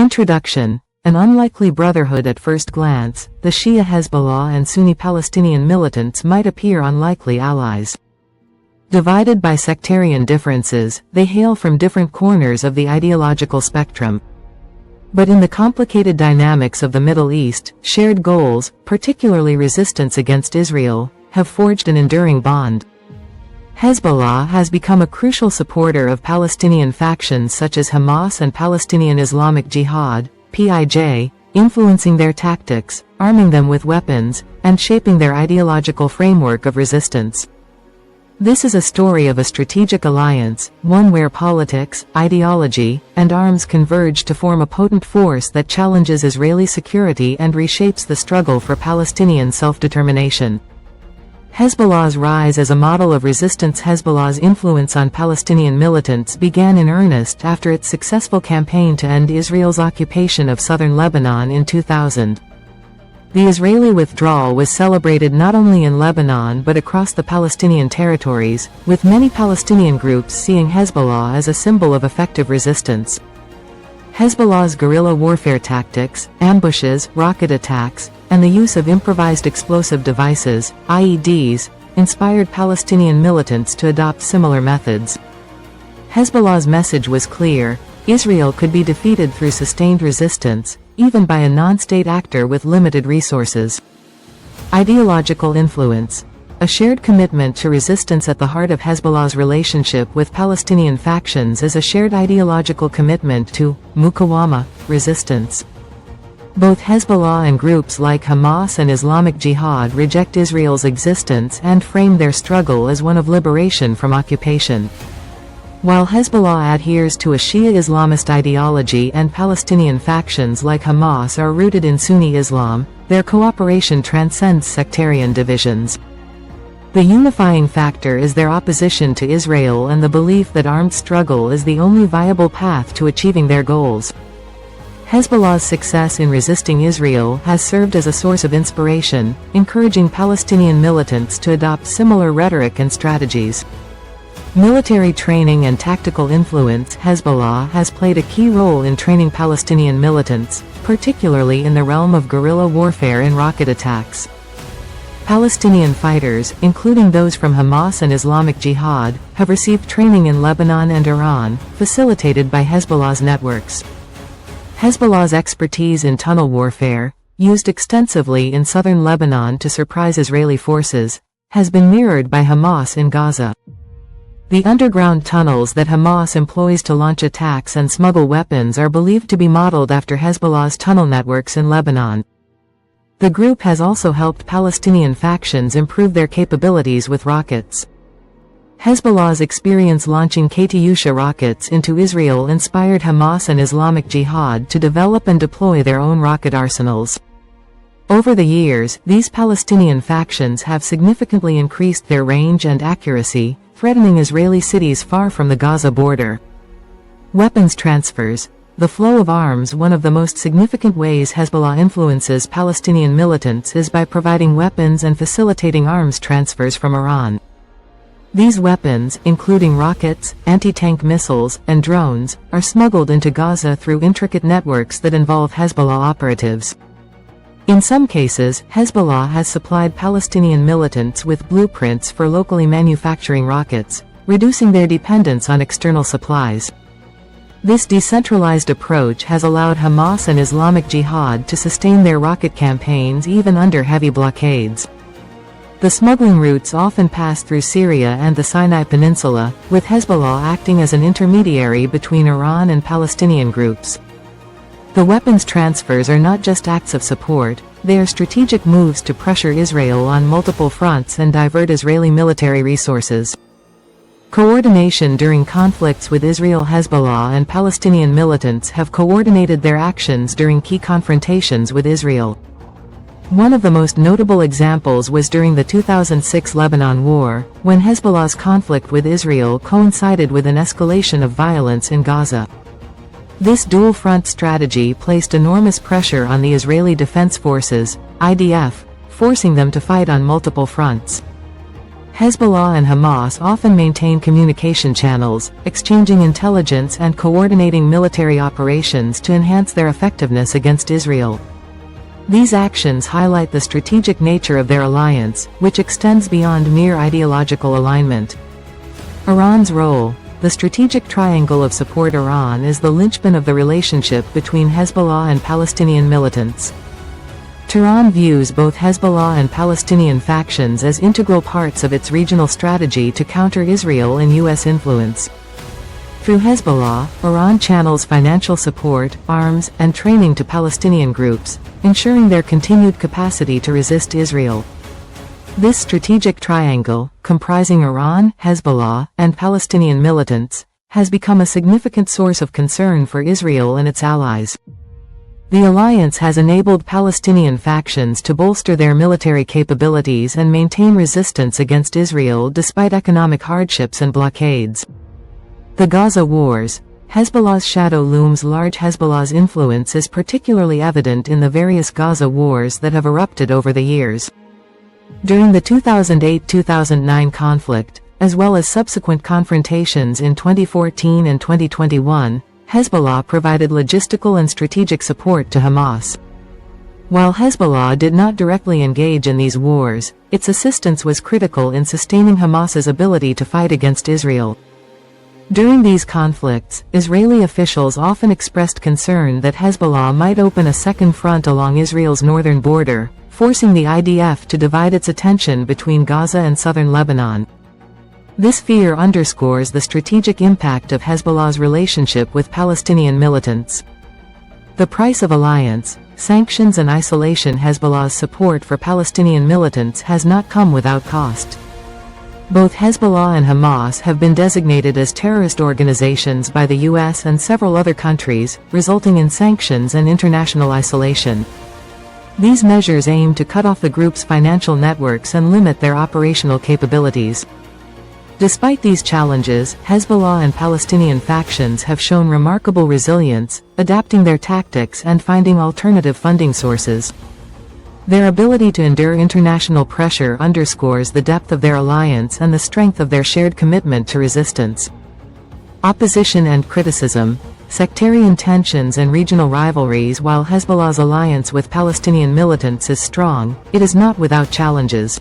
Introduction. An unlikely brotherhood at first glance, the Shia Hezbollah and Sunni Palestinian militants might appear unlikely allies. Divided by sectarian differences, they hail from different corners of the ideological spectrum. But in the complicated dynamics of the Middle East, shared goals, particularly resistance against Israel, have forged an enduring bond. Hezbollah has become a crucial supporter of Palestinian factions such as Hamas and Palestinian Islamic Jihad, PIJ, influencing their tactics, arming them with weapons, and shaping their ideological framework of resistance. This is a story of a strategic alliance, one where politics, ideology, and arms converge to form a potent force that challenges Israeli security and reshapes the struggle for Palestinian self-determination. Hezbollah's rise as a model of resistance. Hezbollah's influence on Palestinian militants began in earnest after its successful campaign to end Israel's occupation of southern Lebanon in 2000. The Israeli withdrawal was celebrated not only in Lebanon but across the Palestinian territories, with many Palestinian groups seeing Hezbollah as a symbol of effective resistance. Hezbollah's guerrilla warfare tactics, ambushes, rocket attacks, and the use of improvised explosive devices, IEDs, inspired Palestinian militants to adopt similar methods. Hezbollah's message was clear: Israel could be defeated through sustained resistance, even by a non-state actor with limited resources. Ideological influence. A shared commitment to resistance. At the heart of Hezbollah's relationship with Palestinian factions is a shared ideological commitment to muqawama, resistance. Both Hezbollah and groups like Hamas and Islamic Jihad reject Israel's existence and frame their struggle as one of liberation from occupation. While Hezbollah adheres to a Shia Islamist ideology and Palestinian factions like Hamas are rooted in Sunni Islam, their cooperation transcends sectarian divisions. The unifying factor is their opposition to Israel and the belief that armed struggle is the only viable path to achieving their goals. Hezbollah's success in resisting Israel has served as a source of inspiration, encouraging Palestinian militants to adopt similar rhetoric and strategies. Military training and tactical influence. Hezbollah has played a key role in training Palestinian militants, particularly in the realm of guerrilla warfare and rocket attacks. Palestinian fighters, including those from Hamas and Islamic Jihad, have received training in Lebanon and Iran, facilitated by Hezbollah's networks. Hezbollah's expertise in tunnel warfare, used extensively in southern Lebanon to surprise Israeli forces, has been mirrored by Hamas in Gaza. The underground tunnels that Hamas employs to launch attacks and smuggle weapons are believed to be modeled after Hezbollah's tunnel networks in Lebanon. The group has also helped Palestinian factions improve their capabilities with rockets. Hezbollah's experience launching Katyusha rockets into Israel inspired Hamas and Islamic Jihad to develop and deploy their own rocket arsenals. Over the years, these Palestinian factions have significantly increased their range and accuracy, threatening Israeli cities far from the Gaza border. Weapons transfers. The flow of arms. One of the most significant ways Hezbollah influences Palestinian militants is by providing weapons and facilitating arms transfers from Iran. These weapons, including rockets, anti-tank missiles, and drones, are smuggled into Gaza through intricate networks that involve Hezbollah operatives. In some cases, Hezbollah has supplied Palestinian militants with blueprints for locally manufacturing rockets, reducing their dependence on external supplies. This decentralized approach has allowed Hamas and Islamic Jihad to sustain their rocket campaigns even under heavy blockades. The smuggling routes often pass through Syria and the Sinai Peninsula, with Hezbollah acting as an intermediary between Iran and Palestinian groups. The weapons transfers are not just acts of support, they are strategic moves to pressure Israel on multiple fronts and divert Israeli military resources. Coordination during conflicts with Israel. Hezbollah and Palestinian militants have coordinated their actions during key confrontations with Israel. One of the most notable examples was during the 2006 Lebanon War, when Hezbollah's conflict with Israel coincided with an escalation of violence in Gaza. This dual-front strategy placed enormous pressure on the Israeli Defense Forces, IDF, forcing them to fight on multiple fronts. Hezbollah and Hamas often maintain communication channels, exchanging intelligence and coordinating military operations to enhance their effectiveness against Israel. These actions highlight the strategic nature of their alliance, which extends beyond mere ideological alignment. Iran's role. The strategic triangle of support. Iran is the linchpin of the relationship between Hezbollah and Palestinian militants. Tehran views both Hezbollah and Palestinian factions as integral parts of its regional strategy to counter Israel and U.S. influence. Through Hezbollah, Iran channels financial support, arms, and training to Palestinian groups, ensuring their continued capacity to resist Israel. This strategic triangle, comprising Iran, Hezbollah, and Palestinian militants, has become a significant source of concern for Israel and its allies. The alliance has enabled Palestinian factions to bolster their military capabilities and maintain resistance against Israel despite economic hardships and blockades. The Gaza Wars. Hezbollah's shadow looms large. Hezbollah's influence is particularly evident in the various Gaza wars that have erupted over the years. During the 2008-2009 conflict, as well as subsequent confrontations in 2014 and 2021, Hezbollah provided logistical and strategic support to Hamas. While Hezbollah did not directly engage in these wars, its assistance was critical in sustaining Hamas's ability to fight against Israel. During these conflicts, Israeli officials often expressed concern that Hezbollah might open a second front along Israel's northern border, forcing the IDF to divide its attention between Gaza and southern Lebanon. This fear underscores the strategic impact of Hezbollah's relationship with Palestinian militants. The price of alliance, sanctions and isolation. Hezbollah's support for Palestinian militants has not come without cost. Both Hezbollah and Hamas have been designated as terrorist organizations by the US and several other countries, resulting in sanctions and international isolation. These measures aim to cut off the group's financial networks and limit their operational capabilities. Despite these challenges, Hezbollah and Palestinian factions have shown remarkable resilience, adapting their tactics and finding alternative funding sources. Their ability to endure international pressure underscores the depth of their alliance and the strength of their shared commitment to resistance. Opposition and criticism. Sectarian tensions and regional rivalries. While Hezbollah's alliance with Palestinian militants is strong, it is not without challenges.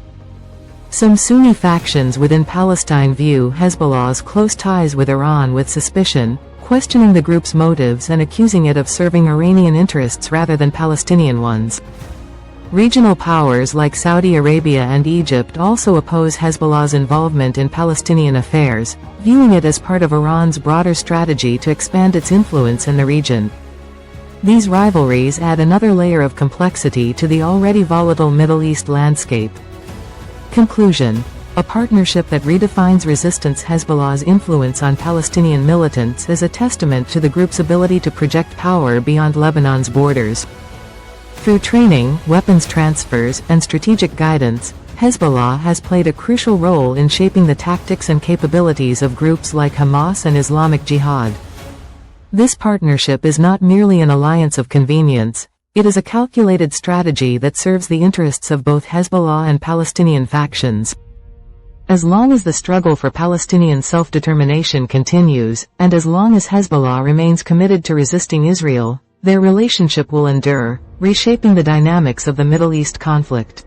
Some Sunni factions within Palestine view Hezbollah's close ties with Iran with suspicion, questioning the group's motives and accusing it of serving Iranian interests rather than Palestinian ones. Regional powers like Saudi Arabia and Egypt also oppose Hezbollah's involvement in Palestinian affairs, viewing it as part of Iran's broader strategy to expand its influence in the region. These rivalries add another layer of complexity to the already volatile Middle East landscape. Conclusion. A partnership that redefines resistance. Hezbollah's influence on Palestinian militants is a testament to the group's ability to project power beyond Lebanon's borders. Through training, weapons transfers, and strategic guidance, Hezbollah has played a crucial role in shaping the tactics and capabilities of groups like Hamas and Islamic Jihad. This partnership is not merely an alliance of convenience, it is a calculated strategy that serves the interests of both Hezbollah and Palestinian factions. As long as the struggle for Palestinian self-determination continues, and as long as Hezbollah remains committed to resisting Israel, their relationship will endure, reshaping the dynamics of the Middle East conflict.